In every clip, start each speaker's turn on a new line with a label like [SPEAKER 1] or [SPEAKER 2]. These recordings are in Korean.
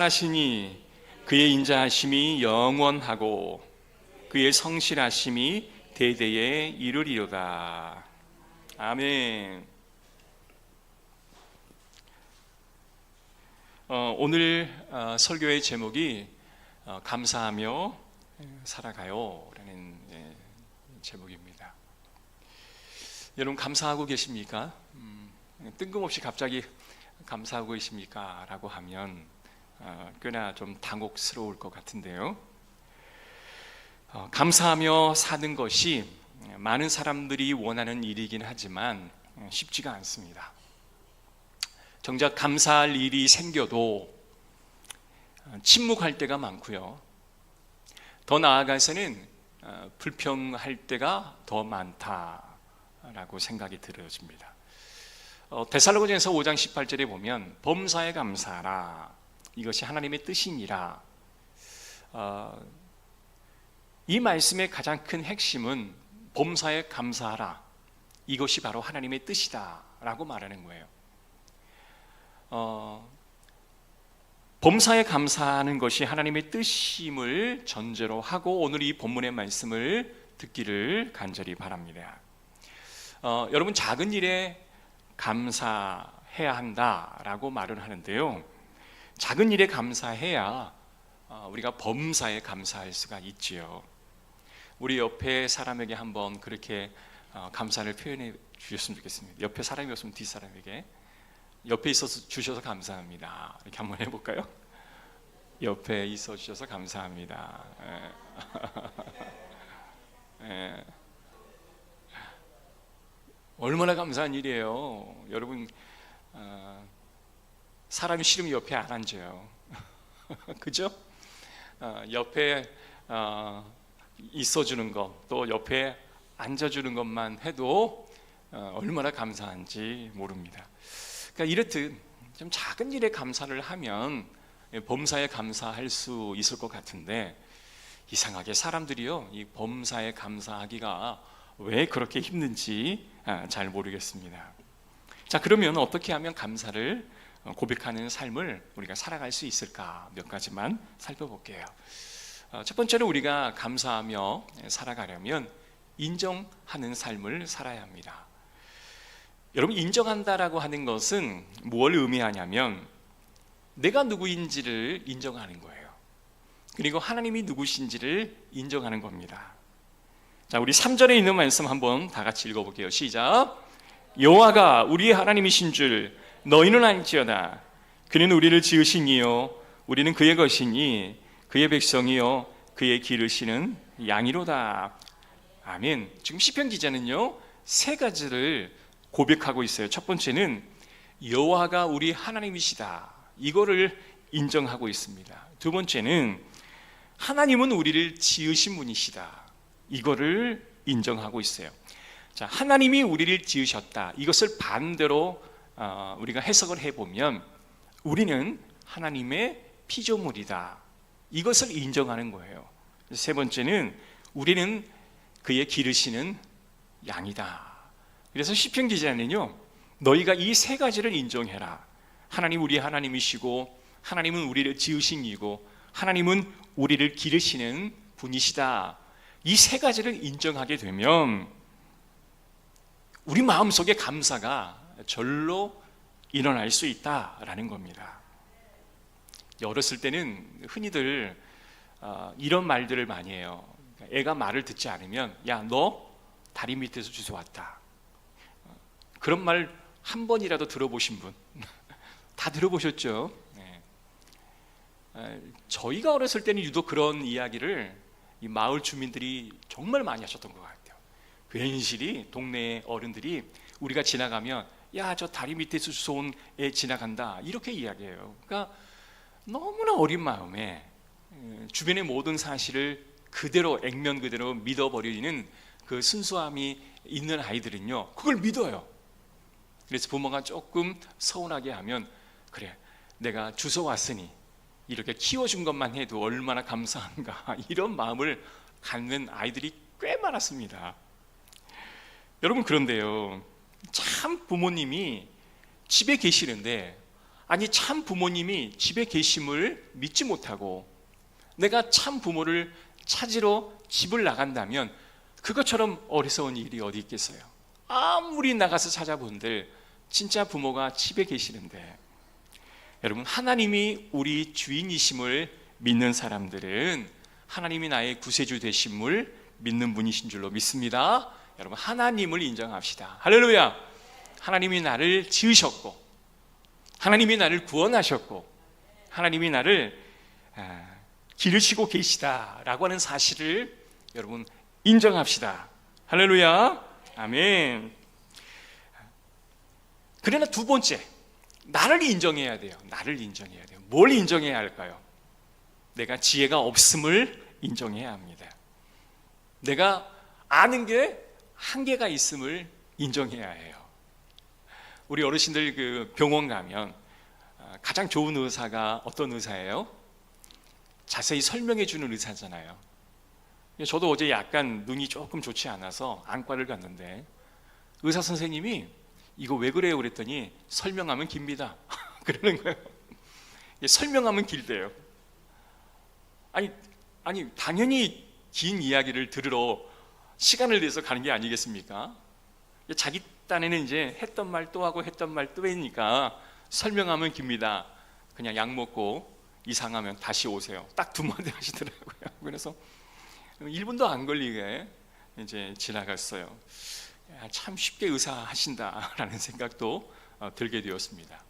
[SPEAKER 1] 하시니 그의 인자하심이 영원하고 그의 성실하심이 대대에 이르리로다. 아멘. 오늘 설교의 제목이 감사하며 살아가요 라는 제목입니다. 여러분 감사하고 계십니까? 뜬금없이 갑자기 감사하고 계십니까? 라고 하면 꽤나 좀 당혹스러울 것 같은데요. 감사하며 사는 것이 많은 사람들이 원하는 일이긴 하지만 쉽지가 않습니다. 정작 감사할 일이 생겨도 침묵할 때가 많고요. 더 나아가서는 불평할 때가 더 많다라고 생각이 들어집니다. 데살로니가전서 5장 18절에 보면 범사에 감사하라, 이것이 하나님의 뜻이니라. 이 말씀의 가장 큰 핵심은 범사에 감사하라, 이것이 바로 하나님의 뜻이다 라고 말하는 거예요. 범사에 감사하는 것이 하나님의 뜻임을 전제로 하고 오늘 이 본문의 말씀을 듣기를 간절히 바랍니다. 여러분, 작은 일에 감사해야 한다라고 말을 하는데요, 작은 일에 감사해야 우리가 범사에 감사할 수가 있지요. 우리 옆에 사람에게 한번 그렇게 감사를 표현해 주셨으면 좋겠습니다. 옆에 사람이 없으면 뒷사람에게 옆에 있어서 주셔서 감사합니다, 이렇게 한번 해볼까요? 옆에 있어 주셔서 감사합니다. 얼마나 감사한 일이에요. 여러분, 사람이 싫으면 옆에 안 앉아요. 그죠? 옆에 있어주는 것, 또 옆에 앉아주는 것만 해도 얼마나 감사한지 모릅니다. 그러니까 이렇듯 좀 작은 일에 감사를 하면 범사에 감사할 수 있을 것 같은데, 이상하게 사람들이요, 이 범사에 감사하기가 왜 그렇게 힘든지 잘 모르겠습니다. 자, 그러면 어떻게 하면 감사를 고백하는 삶을 우리가 살아갈 수 있을까? 몇 가지만 살펴볼게요. 첫 번째로 우리가 감사하며 살아가려면 인정하는 삶을 살아야 합니다. 여러분, 인정한다라고 하는 것은 뭘 의미하냐면 내가 누구인지를 인정하는 거예요. 그리고 하나님이 누구신지를 인정하는 겁니다. 자, 우리 3절에 있는 말씀 한번 다 같이 읽어볼게요. 시작. 여호와가 우리 하나님이신 줄 너희는 알지어다. 그는 우리를 지으신 이요 우리는 그의 것이니 그의 백성이요 그의 기르시는 양이로다. 아멘. 지금 시편 기자는요, 세 가지를 고백하고 있어요. 첫 번째는 여호와가 우리 하나님이시다, 이거를 인정하고 있습니다. 두 번째는 하나님은 우리를 지으신 분이시다, 이거를 인정하고 있어요. 자, 하나님이 우리를 지으셨다, 이것을 반대로 우리가 해석을 해보면 우리는 하나님의 피조물이다, 이것을 인정하는 거예요. 세 번째는 우리는 그의 기르시는 양이다. 그래서 시편 기자는요, 너희가 이 세 가지를 인정해라. 하나님 우리 하나님이시고, 하나님은 우리를 지으신 이고, 하나님은 우리를 기르시는 분이시다. 이 세 가지를 인정하게 되면 우리 마음속에 감사가 절로 일어날 수 있다라는 겁니다. 어렸을 때는 흔히들 이런 말들을 많이 해요. 애가 말을 듣지 않으면 야, 너 다리 밑에서 주워왔다. 그런 말 한 번이라도 들어보신 분? 다 들어보셨죠? 네. 저희가 어렸을 때는 유독 그런 이야기를 이 마을 주민들이 정말 많이 하셨던 것 같아요. 괜시리 동네 어른들이 우리가 지나가면 야, 저 다리 밑에서 주워온 애 지나간다, 이렇게 이야기해요. 그러니까 너무나 어린 마음에 주변의 모든 사실을 그대로 액면 그대로 믿어버리는 그 순수함이 있는 아이들은요, 그걸 믿어요. 그래서 부모가 조금 서운하게 하면 그래, 내가 주워왔으니 이렇게 키워준 것만 해도 얼마나 감사한가, 이런 마음을 갖는 아이들이 꽤 많았습니다. 여러분, 그런데요, 참 부모님이 집에 계시는데 아니 참 부모님이 집에 계심을 믿지 못하고 내가 참 부모를 찾으러 집을 나간다면 그것처럼 어리석은 일이 어디 있겠어요? 아무리 나가서 찾아본들 진짜 부모가 집에 계시는데, 여러분 하나님이 우리 주인이심을 믿는 사람들은 하나님이 나의 구세주 되심을 믿는 분이신 줄로 믿습니다. 여러분 하나님을 인정합시다. 할렐루야. 하나님이 나를 지으셨고 하나님이 나를 구원하셨고 하나님이 나를 기르시고 계시다라고 하는 사실을 여러분 인정합시다. 할렐루야. 아멘. 그러나 두 번째, 나를 인정해야 돼요. 나를 인정해야 돼요. 뭘 인정해야 할까요? 내가 지혜가 없음을 인정해야 합니다. 내가 아는 게 한계가 있음을 인정해야 해요. 우리 어르신들 그 병원 가면 가장 좋은 의사가 어떤 의사예요? 자세히 설명해 주는 의사잖아요. 저도 어제 약간 눈이 조금 좋지 않아서 안과를 갔는데 의사 선생님이 이거 왜 그래요? 그랬더니 설명하면 깁니다. 그러는 거예요. 설명하면 길대요. 아니 당연히 긴 이야기를 들으러 시간을 내서 가는 게 아니겠습니까? 자기 딴에는 이제 했던 말 또 하고 했던 말 또 하니까 설명하면 깁니다. 그냥 약 먹고 이상하면 다시 오세요. 딱 두 마디 하시더라고요. 그래서 1분도 안 걸리게 이제 지나갔어요. 참 쉽게 의사 하신다라는 생각도 들게 되었습니다.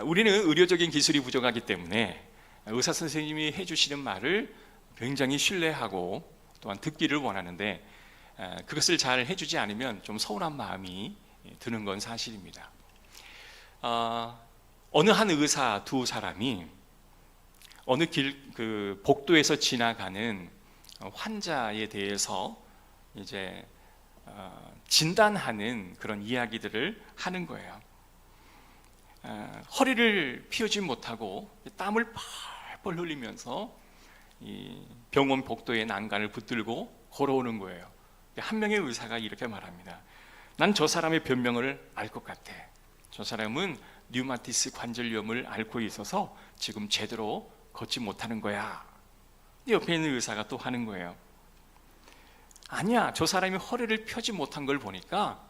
[SPEAKER 1] 우리는 의료적인 기술이 부족하기 때문에 의사 선생님이 해주시는 말을 굉장히 신뢰하고 또한 듣기를 원하는데 그것을 잘 해주지 않으면 좀 서운한 마음이 드는 건 사실입니다. 어느 한 의사 두 사람이 어느 그 복도에서 지나가는 환자에 대해서 이제 진단하는 그런 이야기들을 하는 거예요. 허리를 펴지 못하고 땀을 펄펄 흘리면서 이 병원 복도의 난간을 붙들고 걸어오는 거예요. 한 명의 의사가 이렇게 말합니다. 난 저 사람의 변명을 알 것 같아. 저 사람은 류마티스 관절염을 앓고 있어서 지금 제대로 걷지 못하는 거야. 옆에 있는 의사가 또 하는 거예요. 아니야, 저 사람이 허리를 펴지 못한 걸 보니까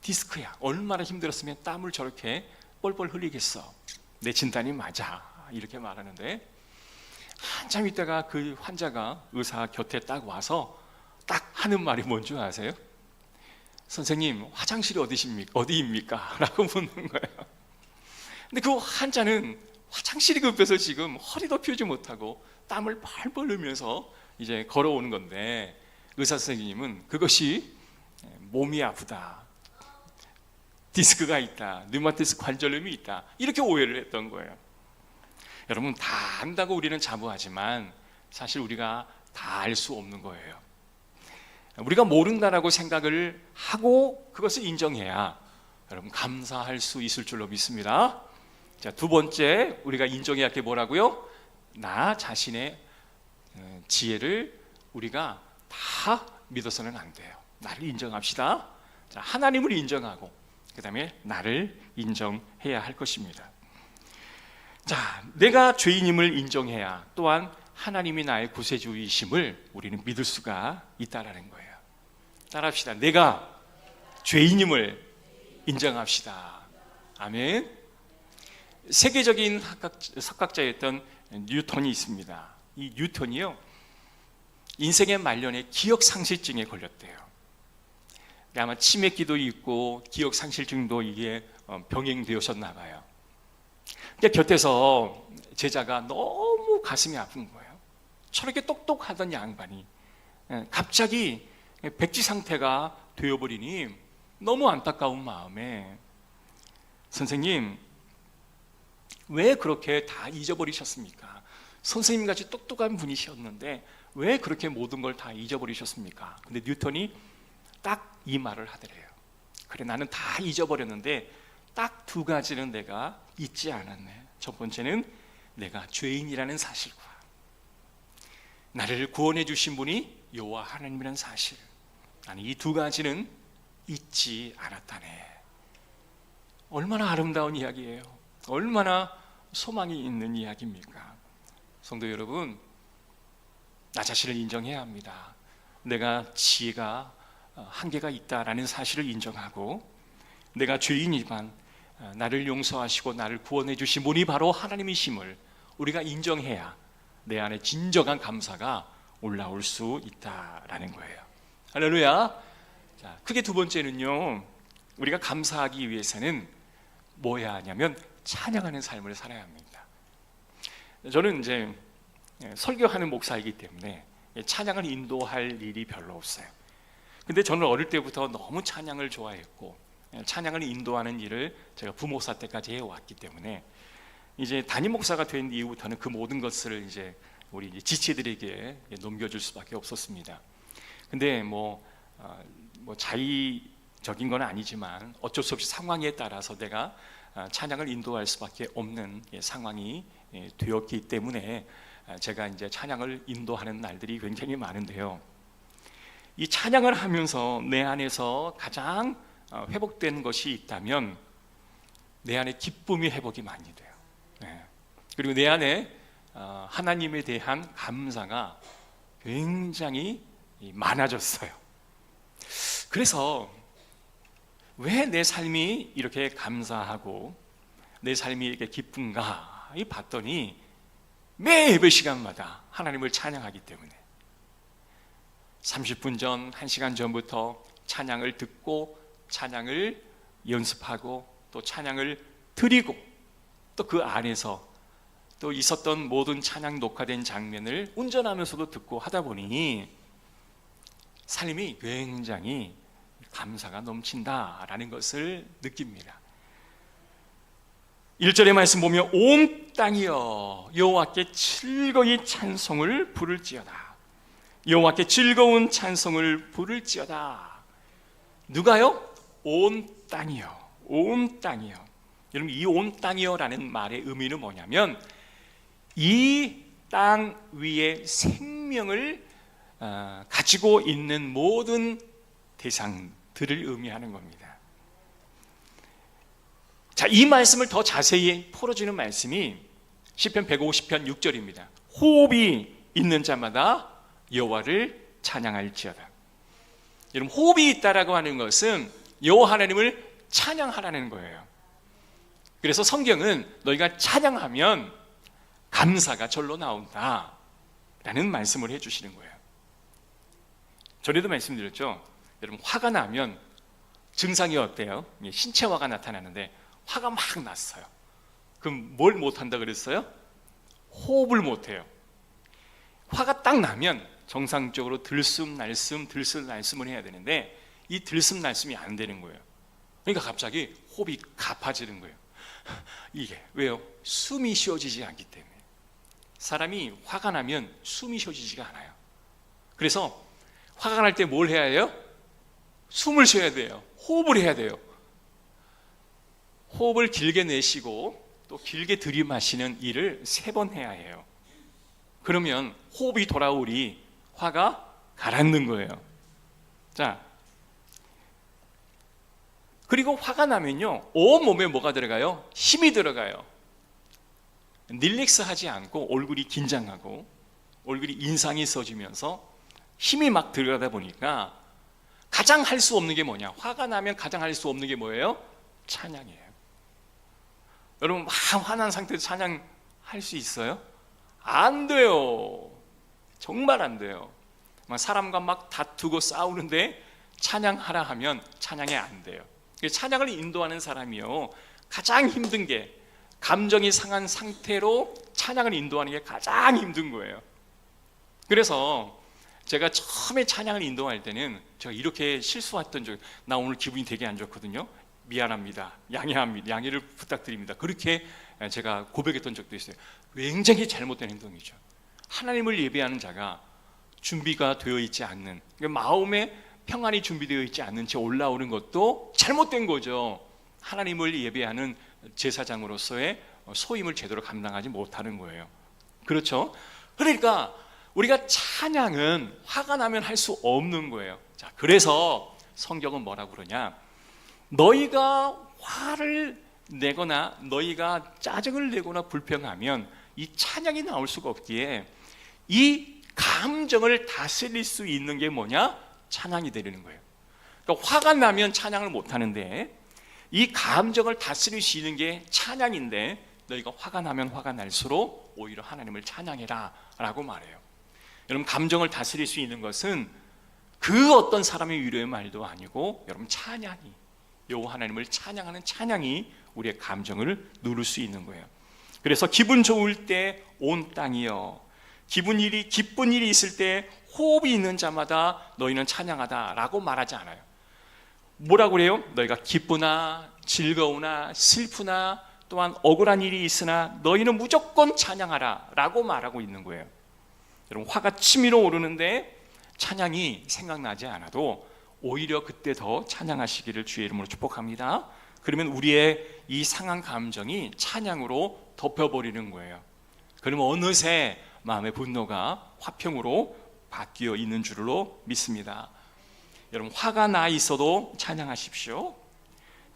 [SPEAKER 1] 디스크야. 얼마나 힘들었으면 땀을 저렇게 뻘뻘 흘리겠어. 내 진단이 맞아. 이렇게 말하는데 한참 있다가 그 환자가 의사 곁에 딱 와서 딱 하는 말이 뭔지 아세요? 선생님, 화장실이 어디입니까? 라고 묻는 거예요. 근데 그 환자는 화장실이 급해서 지금 허리도 펴지 못하고 땀을 펄펄 흘리면서 이제 걸어오는 건데 의사 선생님은 그것이 몸이 아프다, 디스크가 있다, 류마티스 관절염이 있다, 이렇게 오해를 했던 거예요. 여러분, 다 안다고 우리는 자부하지만 사실 우리가 다 알 수 없는 거예요. 우리가 모른다라고 생각을 하고 그것을 인정해야 여러분 감사할 수 있을 줄로 믿습니다. 자, 두 번째 우리가 인정해야 할 게 뭐라고요? 나 자신의 지혜를 우리가 다 믿어서는 안 돼요. 나를 인정합시다. 자, 하나님을 인정하고 그 다음에 나를 인정해야 할 것입니다. 자, 내가 죄인임을 인정해야 또한 하나님이 나의 구세주이심을 우리는 믿을 수가 있다라는 거예요. 따라합시다. 내가 죄인임을 인정합시다. 아멘. 세계적인 석학자였던 뉴턴이 있습니다. 이 뉴턴이요, 인생의 말년에 기억상실증에 걸렸대요. 아마 치매기도 있고 기억상실증도 이게 병행되셨나 봐요. 곁에서 제자가 너무 가슴이 아픈 거예요. 저렇게 똑똑하던 양반이 갑자기 백지 상태가 되어버리니 너무 안타까운 마음에 선생님, 왜 그렇게 다 잊어버리셨습니까? 선생님같이 똑똑한 분이셨는데 왜 그렇게 모든 걸 다 잊어버리셨습니까? 근데 뉴턴이 딱 이 말을 하더래요. 그래, 나는 다 잊어버렸는데 딱 두 가지는 내가 잊지 않았네. 첫 번째는 내가 죄인이라는 사실과 나를 구원해 주신 분이 여호와 하나님이라는 사실, 나는 이 두 가지는 잊지 않았다네. 얼마나 아름다운 이야기예요. 얼마나 소망이 있는 이야기입니까? 성도 여러분, 나 자신을 인정해야 합니다. 내가 지혜가 한계가 있다라는 사실을 인정하고, 내가 죄인이지만 나를 용서하시고 나를 구원해 주신 분이 바로 하나님이심을 우리가 인정해야 내 안에 진정한 감사가 올라올 수 있다라는 거예요. 할렐루야. 자, 크게 두 번째는요, 우리가 감사하기 위해서는 뭐 해야 하냐면 찬양하는 삶을 살아야 합니다. 저는 이제 설교하는 목사이기 때문에 찬양을 인도할 일이 별로 없어요. 근데 저는 어릴 때부터 너무 찬양을 좋아했고, 찬양을 인도하는 일을 제가 부목사 때까지 해왔기 때문에 이제 담임 목사가 된 이후부터는 그 모든 것을 이제 우리 지체들에게 넘겨줄 수밖에 없었습니다. 근데 뭐 자의적인 건 아니지만 어쩔 수 없이 상황에 따라서 내가 찬양을 인도할 수밖에 없는 상황이 되었기 때문에 제가 이제 찬양을 인도하는 날들이 굉장히 많은데요, 이 찬양을 하면서 내 안에서 가장 회복된 것이 있다면 내 안에 기쁨이 회복이 많이 돼요. 그리고 내 안에 하나님에 대한 감사가 굉장히 많아졌어요. 그래서 왜 내 삶이 이렇게 감사하고 내 삶이 이렇게 기쁜가 봤더니 매 예배 시간마다 하나님을 찬양하기 때문에 30분 전, 1시간 전부터 찬양을 듣고 찬양을 연습하고 또 찬양을 드리고 또 그 안에서 또 있었던 모든 찬양 녹화된 장면을 운전하면서도 듣고 하다 보니 삶이 굉장히 감사가 넘친다라는 것을 느낍니다. 1절의 말씀 보면 온 땅이여 여호와께 즐거이 찬송을 부를지어다. 여호와께 즐거운 찬송을 부를지어다. 누가요? 온 땅이여. 온 땅이여. 여러분, 이 온 땅이여라는 말의 의미는 뭐냐면 이 땅 위에 생명을 가지고 있는 모든 대상들을 의미하는 겁니다. 자, 이 말씀을 더 자세히 풀어주는 말씀이 시편 150편 6절입니다. 호흡이 있는 자마다 여호와를 찬양할지어다. 여러분, 호흡이 있다라고 하는 것은 여호와 하나님을 찬양하라는 거예요. 그래서 성경은 너희가 찬양하면 감사가 절로 나온다 라는 말씀을 해주시는 거예요. 전에도 말씀드렸죠. 여러분, 화가 나면 증상이 어때요? 신체화가 나타나는데 화가 막 났어요. 그럼 뭘 못한다 그랬어요? 호흡을 못해요. 화가 딱 나면 정상적으로 들숨날숨을 해야 되는데 이 들숨날숨이 안 되는 거예요. 그러니까 갑자기 호흡이 가파지는 거예요. 이게 왜요? 숨이 쉬어지지 않기 때문에. 사람이 화가 나면 숨이 쉬어지지가 않아요. 그래서 화가 날 때 뭘 해야 해요? 숨을 쉬어야 돼요. 호흡을 해야 돼요. 호흡을 길게 내쉬고 또 길게 들이마시는 일을 3번 해야 해요. 그러면 호흡이 돌아오리 화가 가라앉는 거예요. 자, 그리고 화가 나면요, 온 몸에 뭐가 들어가요? 힘이 들어가요. 릴렉스 하지 않고 얼굴이 긴장하고 얼굴이 인상이 써지면서 힘이 막 들어가다 보니까 가장 할 수 없는 게 뭐냐? 화가 나면 가장 할 수 없는 게 뭐예요? 찬양이에요. 여러분, 막 화난 상태에서 찬양할 수 있어요? 안 돼요. 정말 안 돼요. 사람과 막 다투고 싸우는데 찬양하라 하면 찬양이 안 돼요. 찬양을 인도하는 사람이요, 가장 힘든 게 감정이 상한 상태로 찬양을 인도하는 게 가장 힘든 거예요. 그래서 제가 처음에 찬양을 인도할 때는 제가 이렇게 실수했던 적, 나 오늘 기분이 되게 안 좋거든요. 미안합니다. 양해를 부탁드립니다. 그렇게 제가 고백했던 적도 있어요. 굉장히 잘못된 행동이죠. 하나님을 예배하는 자가 준비가 되어 있지 않는, 마음에 평안이 준비되어 있지 않는 채 올라오는 것도 잘못된 거죠. 하나님을 예배하는 제사장으로서의 소임을 제대로 감당하지 못하는 거예요. 그렇죠? 그러니까 우리가 찬양은 화가 나면 할 수 없는 거예요. 자, 그래서 성경은 뭐라고 그러냐? 너희가 화를 내거나 너희가 짜증을 내거나 불평하면 이 찬양이 나올 수가 없기에 이 감정을 다스릴 수 있는 게 뭐냐? 찬양이 되는 거예요. 그러니까 화가 나면 찬양을 못 하는데 이 감정을 다스릴 수 있는 게 찬양인데 너희가 화가 나면 화가 날수록 오히려 하나님을 찬양해라 라고 말해요. 여러분, 감정을 다스릴 수 있는 것은 그 어떤 사람의 위로의 말도 아니고 여러분, 찬양이, 여호와 하나님을 찬양하는 찬양이 우리의 감정을 누를 수 있는 거예요. 그래서 기분 좋을 때 온 땅이여, 기쁜 일이 있을 때 호흡이 있는 자마다 너희는 찬양하다 라고 말하지 않아요. 뭐라고 그래요? 너희가 기쁘나 즐거우나 슬프나 또한 억울한 일이 있으나 너희는 무조건 찬양하라 라고 말하고 있는 거예요. 여러분, 화가 치밀어 오르는데 찬양이 생각나지 않아도 오히려 그때 더 찬양하시기를 주의 이름으로 축복합니다. 그러면 우리의 이 상한 감정이 찬양으로 덮여버리는 거예요. 그러면 어느새 마음의 분노가 화평으로 바뀌어 있는 줄로 믿습니다. 여러분, 화가 나 있어도 찬양하십시오.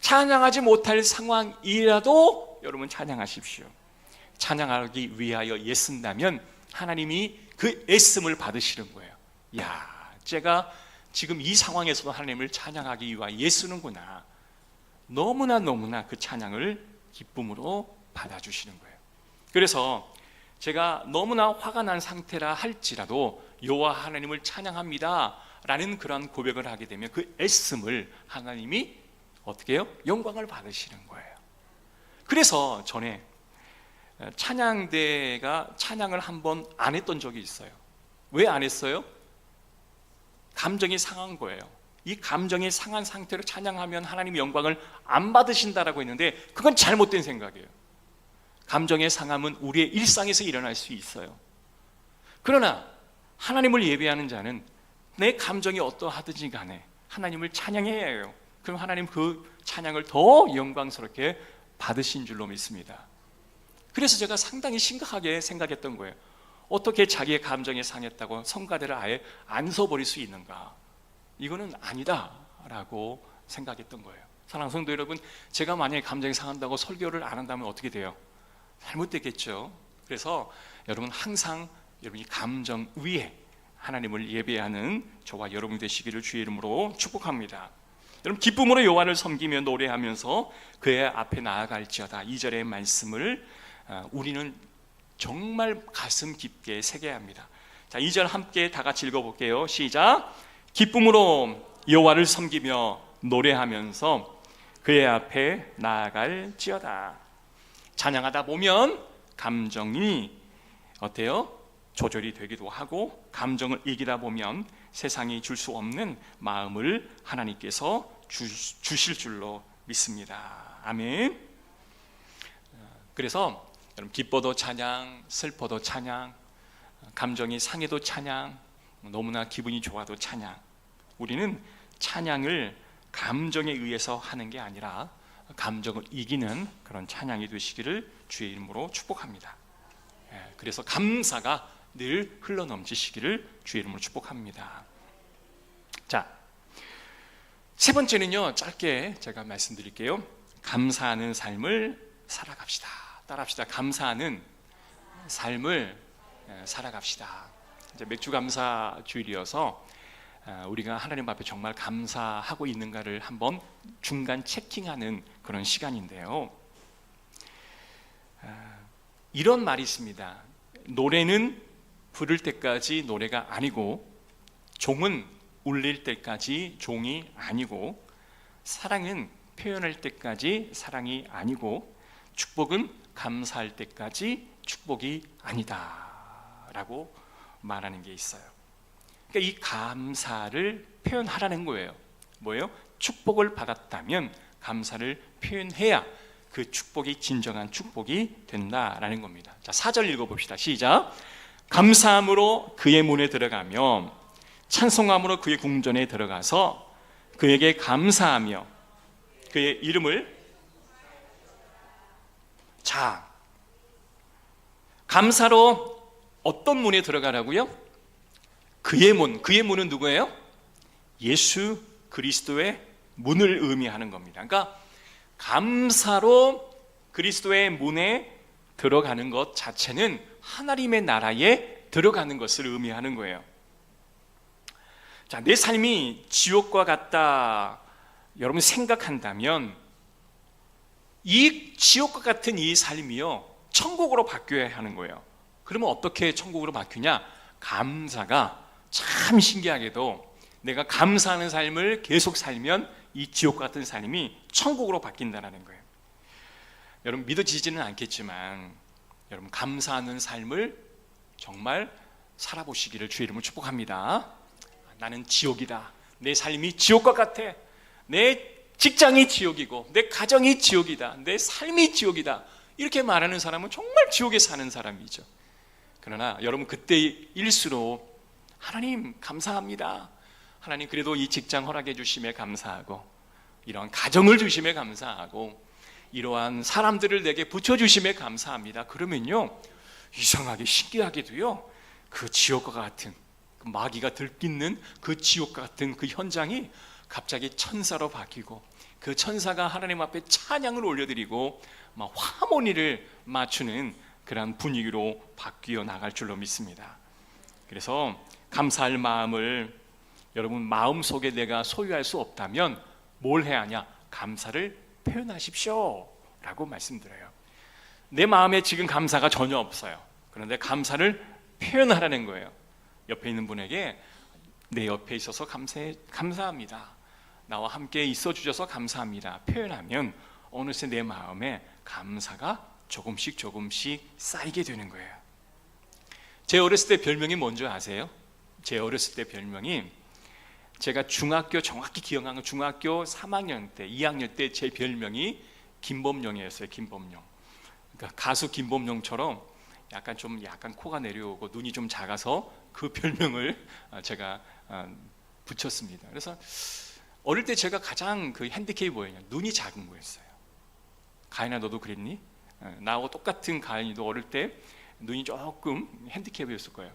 [SPEAKER 1] 찬양하지 못할 상황이라도 여러분 찬양하십시오. 찬양하기 위하여 애쓴다면 하나님이 그 애씀을 받으시는 거예요. 야, 제가 지금 이 상황에서도 하나님을 찬양하기 위하여 애쓰는구나. 너무나 그 찬양을 기쁨으로 받아주시는 거예요. 그래서 제가 너무나 화가 난 상태라 할지라도 여호와 하나님을 찬양합니다 라는 그런 고백을 하게 되면 그 애씀을 하나님이 어떻게 해요? 영광을 받으시는 거예요. 그래서 전에 찬양대가 찬양을 한번 안 했던 적이 있어요. 왜 안 했어요? 감정이 상한 거예요. 이 감정이 상한 상태로 찬양하면 하나님의 영광을 안 받으신다라고 했는데 그건 잘못된 생각이에요. 감정의 상함은 우리의 일상에서 일어날 수 있어요. 그러나 하나님을 예배하는 자는 내 감정이 어떠하든지 간에 하나님을 찬양해야 해요. 그럼 하나님 그 찬양을 더 영광스럽게 받으신 줄로 믿습니다. 그래서 제가 상당히 심각하게 생각했던 거예요. 어떻게 자기의 감정이 상했다고 성가대를 아예 안 서버릴 수 있는가? 이거는 아니다라고 생각했던 거예요. 사랑하는 성도 여러분, 제가 만약에 감정이 상한다고 설교를 안 한다면 어떻게 돼요? 잘못됐겠죠. 그래서 여러분, 항상 여러분이 감정 위에 하나님을 예배하는 저와 여러분이 되시기를 주의 이름으로 축복합니다. 여러분, 기쁨으로 여호와를 섬기며 노래하면서 그의 앞에 나아갈지어다, 2절의 말씀을 우리는 정말 가슴 깊게 새겨야 합니다. 자, 2절 함께 다 같이 읽어볼게요. 시작. 기쁨으로 여호와를 섬기며 노래하면서 그의 앞에 나아갈지어다. 찬양하다 보면 감정이 어때요? 조절이 되기도 하고, 감정을 이기다 보면 세상이 줄 수 없는 마음을 하나님께서 주실 줄로 믿습니다. 아멘. 그래서 여러분, 기뻐도 찬양, 슬퍼도 찬양, 감정이 상해도 찬양, 너무나 기분이 좋아도 찬양. 우리는 찬양을 감정에 의해서 하는 게 아니라 감정을 이기는 그런 찬양이 되시기를 주의 이름으로 축복합니다. 그래서 감사가 늘 흘러넘치시기를 주의 이름으로 축복합니다. 자, 세 번째는요, 짧게 제가 말씀드릴게요. 감사하는 삶을 살아갑시다. 따라합시다. 감사하는 삶을 살아갑시다. 이제 맥주 감사 주일이어서 우리가 하나님 앞에 정말 감사하고 있는가를 한번 중간 체킹하는 그런 시간인데요. 이런 말이 있습니다. 노래는 부를 때까지 노래가 아니고, 종은 울릴 때까지 종이 아니고, 사랑은 표현할 때까지 사랑이 아니고, 축복은 감사할 때까지 축복이 아니다 라고 말하는 게 있어요. 그러니까 이 감사를 표현하라는 거예요. 뭐예요? 축복을 받았다면 감사를 표현해야 그 축복이 진정한 축복이 된다라는 겁니다. 자, 4절 읽어봅시다. 시작. 감사함으로 그의 문에 들어가며 찬송함으로 그의 궁전에 들어가서 그에게 감사하며 그의 이름을. 자, 감사로 어떤 문에 들어가라고요? 그의 문. 그의 문은 누구예요? 예수 그리스도의 문을 의미하는 겁니다. 그러니까 감사로 그리스도의 문에 들어가는 것 자체는 하나님의 나라에 들어가는 것을 의미하는 거예요. 자, 내 삶이 지옥과 같다 여러분 생각한다면 이 지옥과 같은 이 삶이요 천국으로 바뀌어야 하는 거예요. 그러면 어떻게 천국으로 바뀌냐? 감사가 참 신기하게도 내가 감사하는 삶을 계속 살면 이 지옥 같은 삶이 천국으로 바뀐다는 거예요. 여러분 믿어지지는 않겠지만 여러분 감사하는 삶을 정말 살아보시기를 주의 이름으로 축복합니다. 나는 지옥이다. 내 삶이 지옥과 같아. 내 직장이 지옥이고 내 가정이 지옥이다. 내 삶이 지옥이다. 이렇게 말하는 사람은 정말 지옥에 사는 사람이죠. 그러나 여러분 그때일수록 하나님 감사합니다. 하나님 그래도 이 직장 허락해 주심에 감사하고 이러한 가정을 주심에 감사하고 이러한 사람들을 내게 붙여주심에 감사합니다. 그러면요 이상하게 신기하게도요 그 지옥과 같은 그 마귀가 들끓는 그 지옥과 같은 그 현장이 갑자기 천사로 바뀌고 그 천사가 하나님 앞에 찬양을 올려드리고 막 화모니를 맞추는 그런 분위기로 바뀌어 나갈 줄로 믿습니다. 그래서 감사할 마음을 여러분 마음속에 내가 소유할 수 없다면 뭘 해야 하냐? 감사를 표현하십시오 라고 말씀드려요. 내 마음에 지금 감사가 전혀 없어요. 그런데 감사를 표현하라는 거예요. 옆에 있는 분에게 내 옆에 있어서 감사합니다. 나와 함께 있어 주셔서 감사합니다. 표현하면 어느새 내 마음에 감사가 조금씩 쌓이게 되는 거예요. 제 어렸을 때 별명이 뭔지 아세요? 제 어렸을 때 별명이 제가 중학교 정확히 기억하는 중학교 3학년 때 2학년 때 제 별명이 김범룡이었어요. 김범룡. 그러니까 가수 김범룡처럼 약간 코가 내려오고 눈이 좀 작아서 그 별명을 제가 붙였습니다. 그래서 어릴 때 제가 가장 그 핸디캡이 뭐였냐? 눈이 작은 거였어요. 가인아 너도 그랬니? 나하고 똑같은 가인이도 어릴 때 눈이 조금 핸디캡이었을 거예요.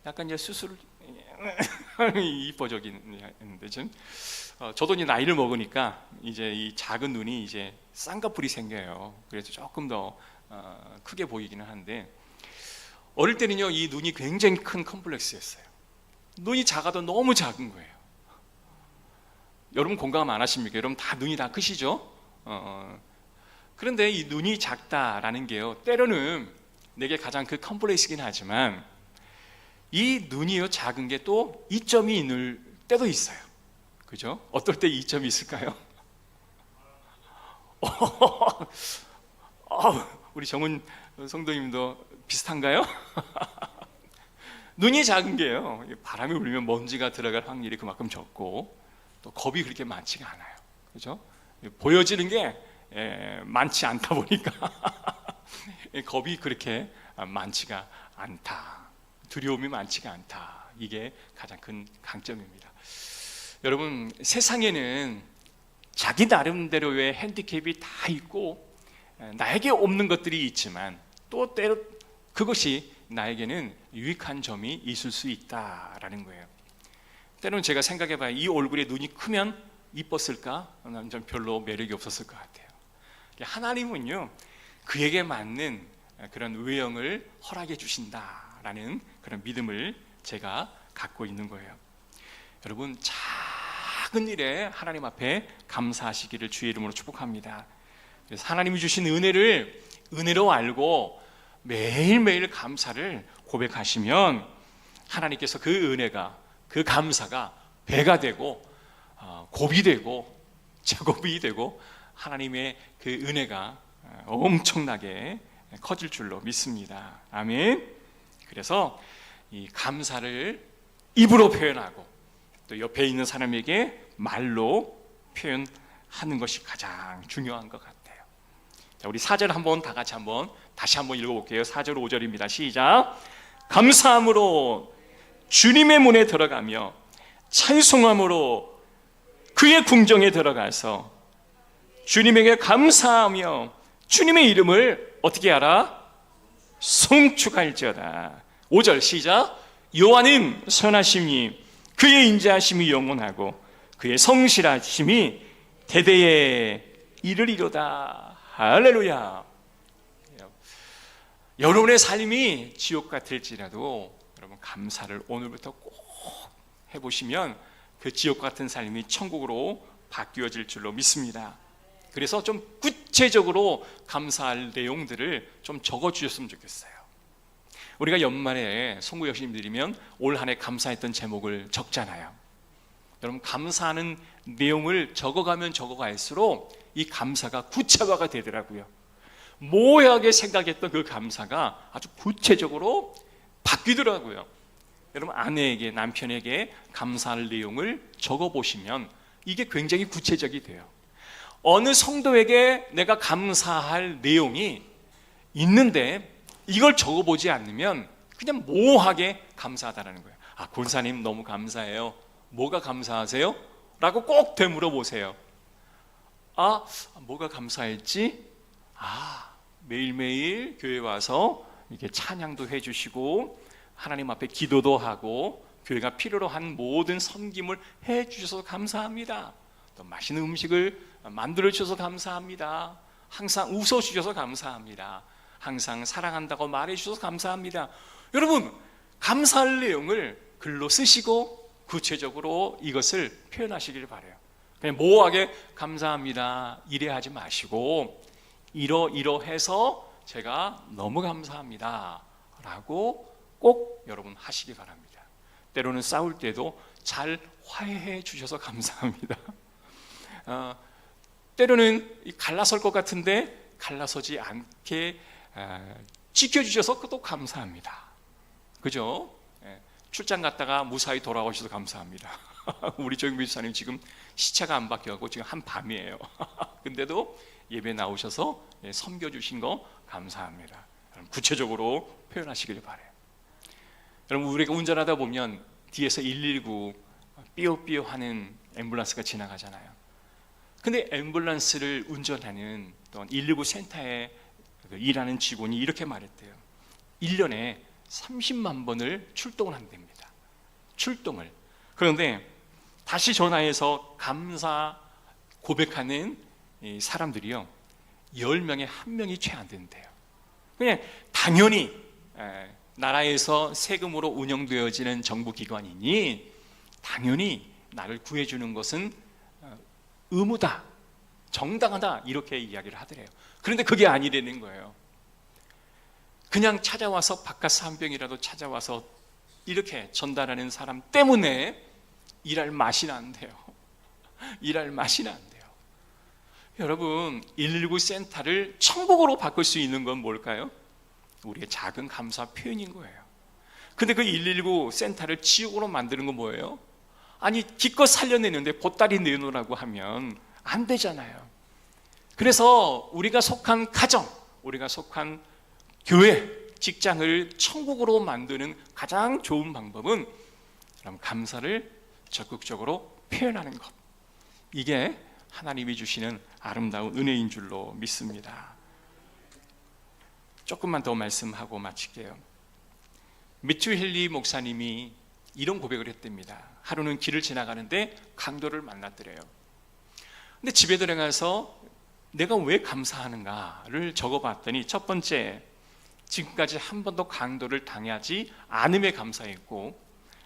[SPEAKER 1] 약간 이제 수술 이뻐졌는데 저도 이제 나이를 먹으니까 이제 이 작은 눈이 이제 쌍꺼풀이 생겨요. 그래서 조금 더 크게 보이기는 한데 어릴 때는요 이 눈이 굉장히 큰 컴플렉스였어요. 눈이 작아도 너무 작은 거예요. 여러분 공감 안 하십니까? 여러분 다 눈이 다 크시죠? 그런데 이 눈이 작다라는 게요 때로는 내게 가장 그 컴플렉스이긴 하지만 이 눈이요 작은 게 또 이점이 있는 때도 있어요. 그죠? 어떨 때 이점이 있을까요? 우리 정은 성도님도 비슷한가요? 눈이 작은 게요 바람이 불면 먼지가 들어갈 확률이 그만큼 적고 또 겁이 그렇게 많지가 않아요. 그죠? 보여지는 게 많지 않다 보니까 겁이 그렇게 많지가 않다. 두려움이 많지가 않다. 이게 가장 큰 강점입니다. 여러분 세상에는 자기 나름대로의 핸디캡이 다 있고 나에게 없는 것들이 있지만 또 때로 그것이 나에게는 유익한 점이 있을 수 있다라는 거예요. 때로는 제가 생각해봐요. 이 얼굴에 눈이 크면 이뻤을까? 난 좀 별로 매력이 없었을 것 같아요. 하나님은요 그에게 맞는 그런 외형을 허락해 주신다라는 그런 믿음을 제가 갖고 있는 거예요. 여러분 작은 일에 하나님 앞에 감사하시기를 주의 이름으로 축복합니다. 그래서 하나님이 주신 은혜를 은혜로 알고 매일매일 감사를 고백하시면 하나님께서 그 은혜가 그 감사가 배가 되고 곱이 되고 제곱이 되고 하나님의 그 은혜가 엄청나게 커질 줄로 믿습니다. 아멘. 그래서 이 감사를 입으로 표현하고 또 옆에 있는 사람에게 말로 표현하는 것이 가장 중요한 것 같아요. 자, 우리 4절 한번 다 같이 다시 한번 읽어볼게요. 4절 5절입니다. 시작. 감사함으로 주님의 문에 들어가며 찬송함으로 그의 궁정에 들어가서 주님에게 감사하며 주님의 이름을 어떻게 하라? 송축할지어다. 5절 시작. 여호와는 선하심이 그의 인자하심이 영원하고 그의 성실하심이 대대에 이르리로다. 할렐루야. 여러분의 삶이 지옥 같을지라도 여러분 감사를 오늘부터 꼭 해보시면 그 지옥 같은 삶이 천국으로 바뀌어질 줄로 믿습니다. 그래서 좀 구체적으로 감사할 내용들을 좀 적어주셨으면 좋겠어요. 우리가 연말에 송구 역심 드리면 올 한 해 감사했던 제목을 적잖아요. 여러분 감사하는 내용을 적어가면 적어갈수록 이 감사가 구체화가 되더라고요. 모호하게 생각했던 그 감사가 아주 구체적으로 바뀌더라고요. 여러분 아내에게 남편에게 감사할 내용을 적어보시면 이게 굉장히 구체적이 돼요. 어느 성도에게 내가 감사할 내용이 있는데 이걸 적어보지 않으면 그냥 모호하게 감사하다라는 거예요. 아, 권사님 너무 감사해요. 뭐가 감사하세요? 라고 꼭 되물어 보세요. 아, 뭐가 감사했지? 아, 매일매일 교회 와서 이렇게 찬양도 해주시고 하나님 앞에 기도도 하고 교회가 필요로 한 모든 섬김을 해주셔서 감사합니다. 또 맛있는 음식을 만들어 주셔서 감사합니다. 항상 웃어주셔서 감사합니다. 항상 사랑한다고 말해 주셔서 감사합니다. 여러분 감사할 내용을 글로 쓰시고 구체적으로 이것을 표현하시길 바라요. 그냥 모호하게 감사합니다 이래 하지 마시고 이러해서 제가 너무 감사합니다 라고 꼭 여러분 하시기 바랍니다. 때로는 싸울 때도 잘 화해해 주셔서 감사합니다. 때로는 갈라설 것 같은데 갈라서지 않게 지켜주셔서 또 감사합니다. 그죠? 출장 갔다가 무사히 돌아오셔서 감사합니다. 우리 조영민 집사님 지금 시차가 안 바뀌어가고 지금 한밤이에요. 근데도 예배 나오셔서 섬겨주신 거 감사합니다. 구체적으로 표현하시길 바라요. 여러분 우리가 운전하다 보면 뒤에서 119 삐요삐요 하는 앰뷸런스가 지나가잖아요. 근데 앰뷸런스를 운전하는 또 119 센터에 일하는 직원이 이렇게 말했대요. 1년에 30만 번을 출동을 한답니다. 출동을. 그런데 다시 전화해서 감사 고백하는 이 사람들이요 10명에 1명이 채 안 된대요. 그냥 당연히 나라에서 세금으로 운영되어지는 정부기관이니 당연히 나를 구해주는 것은 의무다, 정당하다 이렇게 이야기를 하더래요. 그런데 그게 아니라는 거예요. 그냥 찾아와서 바카스 한 병이라도 찾아와서 이렇게 전달하는 사람 때문에 일할 맛이 난대요. 일할 맛이 난대요. 여러분 119 센터를 천국으로 바꿀 수 있는 건 뭘까요? 우리의 작은 감사 표현인 거예요. 근데 그 119 센터를 지옥으로 만드는 건 뭐예요? 아니 기껏 살려내는데 보따리 내놓으라고 하면 안 되잖아요. 그래서 우리가 속한 가정, 우리가 속한 교회, 직장을 천국으로 만드는 가장 좋은 방법은 감사를 적극적으로 표현하는 것. 이게 하나님이 주시는 아름다운 은혜인 줄로 믿습니다. 조금만 더 말씀하고 마칠게요. 매튜 헨리 목사님이 이런 고백을 했답니다. 하루는 길을 지나가는데 강도를 만났더래요. 근데 집에 들어가서 내가 왜 감사하는가를 적어봤더니 첫 번째, 지금까지 한 번도 강도를 당하지 않음에 감사했고,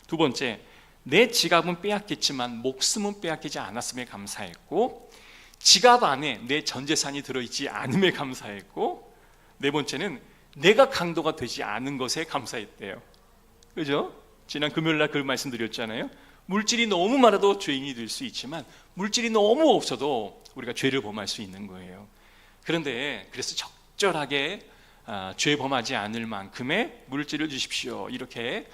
[SPEAKER 1] 두 번째, 내 지갑은 빼앗겼지만 목숨은 빼앗기지 않았음에 감사했고, 지갑 안에 내 전 재산이 들어있지 않음에 감사했고, 네 번째는 내가 강도가 되지 않은 것에 감사했대요. 그죠? 지난 금요일날 그 말씀드렸잖아요. 물질이 너무 많아도 죄인이 될 수 있지만 물질이 너무 없어도 우리가 죄를 범할 수 있는 거예요. 그런데 그래서 적절하게 죄 범하지 않을 만큼의 물질을 주십시오 이렇게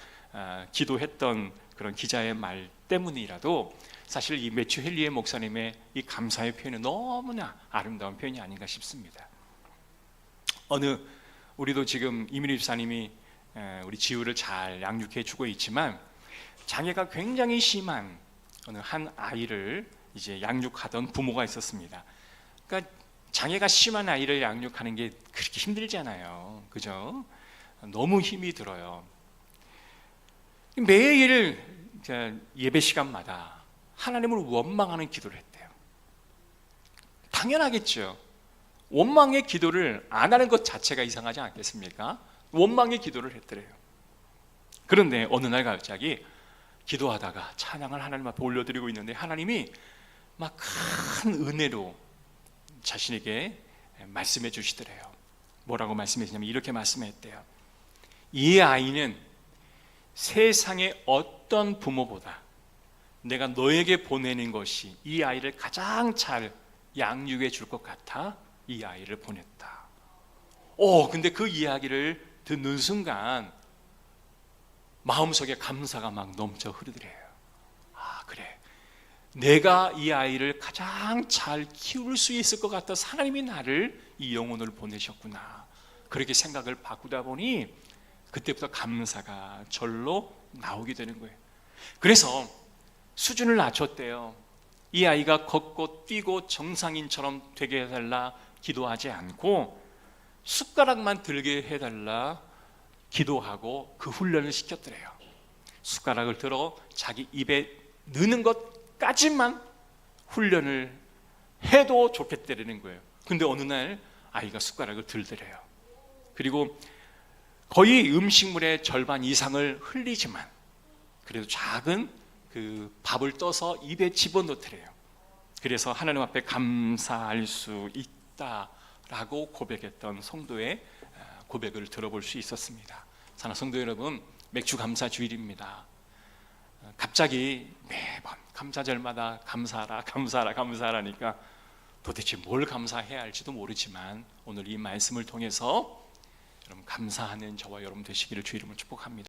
[SPEAKER 1] 기도했던 그런 기자의 말 때문이라도 사실 이 매튜 헨리의 목사님의 이 감사의 표현은 너무나 아름다운 표현이 아닌가 싶습니다. 우리도 지금 이민희 집사님이 우리 지우를 잘 양육해 주고 있지만 장애가 굉장히 심한 어느 한 아이를 이제 양육하던 부모가 있었습니다. 그러니까 장애가 심한 아이를 양육하는 게 그렇게 힘들잖아요. 그죠? 너무 힘이 들어요. 매일 예배 시간마다 하나님을 원망하는 기도를 했대요. 당연하겠죠. 원망의 기도를 안 하는 것 자체가 이상하지 않겠습니까? 원망의 기도를 했더래요. 그런데 어느 날 갑자기 기도하다가 찬양을 하나님 앞에 올려드리고 있는데 하나님이 막 큰 은혜로 자신에게 말씀해 주시더래요. 뭐라고 말씀하시냐면 이렇게 말씀했대요. 이 아이는 세상의 어떤 부모보다 내가 너에게 보내는 것이 이 아이를 가장 잘 양육해 줄 것 같아 이 아이를 보냈다. 근데 그 이야기를 듣는 순간 마음속에 감사가 막 넘쳐 흐르더래요. 그래, 내가 이 아이를 가장 잘 키울 수 있을 것 같아서 하나님이 나를 이 영혼을 보내셨구나. 그렇게 생각을 바꾸다 보니 그때부터 감사가 절로 나오게 되는 거예요. 그래서 수준을 낮췄대요. 이 아이가 걷고 뛰고 정상인처럼 되게 해달라 기도하지 않고 숟가락만 들게 해달라 기도하고 그 훈련을 시켰더래요. 숟가락을 들어 자기 입에 넣는 것까지만 훈련을 해도 좋겠다는 거예요. 근데 어느 날 아이가 숟가락을 들더래요. 그리고 거의 음식물의 절반 이상을 흘리지만 그래도 작은 그 밥을 떠서 입에 집어넣더래요. 그래서 하나님 앞에 감사할 수 있다라고 고백했던 성도의 고백을 들어볼 수 있었습니다. 사랑하는 성도 여러분, 맥주 감사 주일입니다. 갑자기 매번 감사절마다 감사하라니까 도대체 뭘 감사해야 할지도 모르지만 오늘 이 말씀을 통해서 여러분 감사하는 저와 여러분 되시기를 주 이름으로 축복합니다.